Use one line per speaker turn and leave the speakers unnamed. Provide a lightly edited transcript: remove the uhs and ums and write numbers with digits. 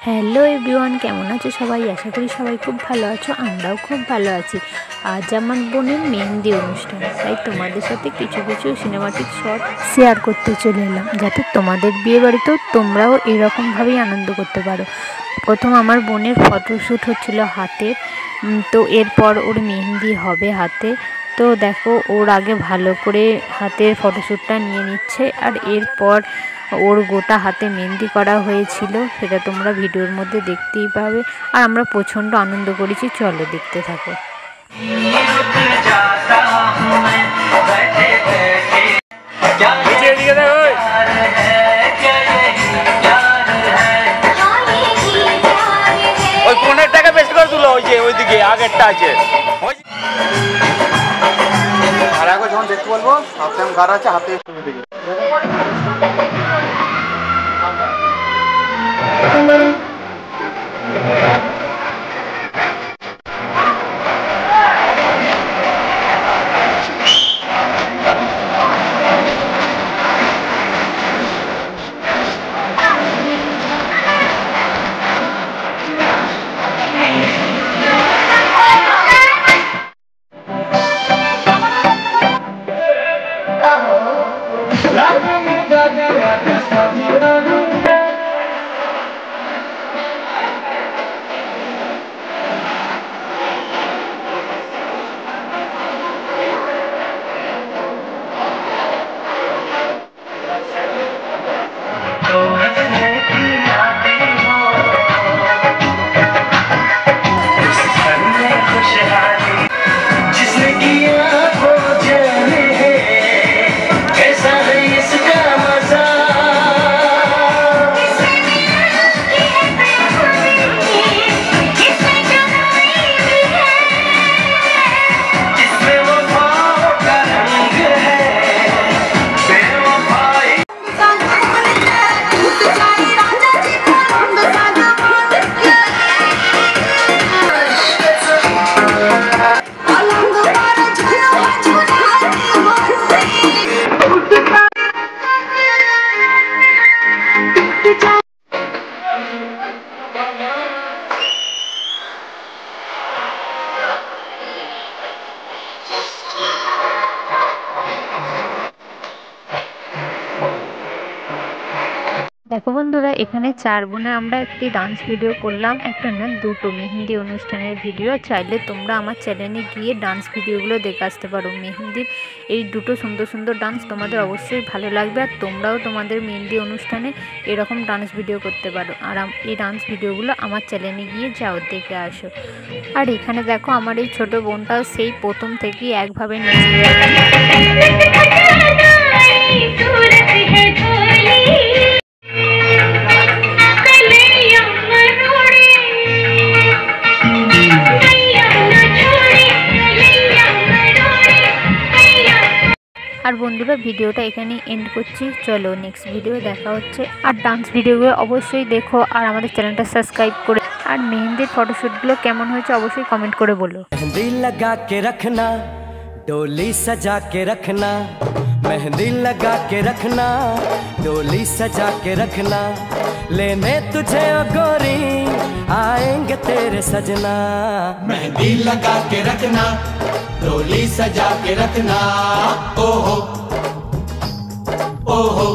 Hello everyone, কেমন আছো সবাই? আশা করি সবাই খুব ভালো আছো। আমরাও খুব ভালো আছি। আজ আমার বোনের মেহেন্দি অনুষ্ঠান, তাই তোমাদের সাথে কিছু কিছু সিনেমাটিক শট শেয়ার করতে চলে এলাম, যাতে তোমাদের বিয়ে বাড়িতেও তোমরাও এরকমভাবেই আনন্দ করতে পারো। প্রথম আমার বোনের ফটোশ্যুট হচ্ছিল হাতে, তো এরপর ওর মেহেন্দি হবে হাতে। তো দেখো, ওর আগে ভালো করে হাতের ফটোশ্যুটটা নিয়ে নিচ্ছে, আর এরপর ওর গোটা হাতে মেহেন্দি করা হয়েছিল, সেটা তোমরা ভিডিওর মধ্যে দেখতেই পাবে। আর আমরা প্রচণ্ড আনন্দ করেছি, চলো দেখতে থাকো।
ওই 15 টাকা বেশি করে তুলো, ওই যে ওইদিকে আগেরটা আছে। আর আগে যখন দেখতে বলবো সবসময় গার আছে হাতে দিকে।
দেখো বন্ধুরা, এখানে 4 বোনে আমরা একটি ডান্স ভিডিও করলাম, একটা না দুটো মেহেন্দি অনুষ্ঠানের ভিডিও। চাইলে তোমরা আমার চ্যানেলে গিয়ে ডান্স ভিডিওগুলো দেখে আসতে পারো। মেহেন্দির এই দুটো সুন্দর সুন্দর ডান্স তোমাদের অবশ্যই ভালো লাগবে, আর তোমরাও তোমাদের মেহেন্দি অনুষ্ঠানে এরকম ডান্স ভিডিও করতে পারো। আর এই ডান্স ভিডিওগুলো আমার চ্যানেলে গিয়ে যাও, দেখে আসো। আর এখানে দেখো, আমার এই ছোটো বোনটাও সেই প্রথম থেকেই একভাবে নেচে আর বন্ধুরা, ভিডিওটা এখানেই এন্ড করছি। চলো নেক্সট ভিডিও দেখা হচ্ছে। আর ডান্স ভিডিওগুলো অবশ্যই দেখো, আর আমাদের চ্যানেলটা সাবস্ক্রাইব করে। আর মেহেন্দির ফটোশ্যুটগুলো কেমন হয়েছে অবশ্যই কমেন্ট করে বলো।
मेहंदी लगा के रखना, डोली सजा के रखना, मेहंदी लगा के रखना, डोली सजा के रखना, लेने तुझे ओ गोरी आएंगे तेरे सजना।
मेहंदी लगा के रखना, डोली सजा के रखना, ओहो ओहो।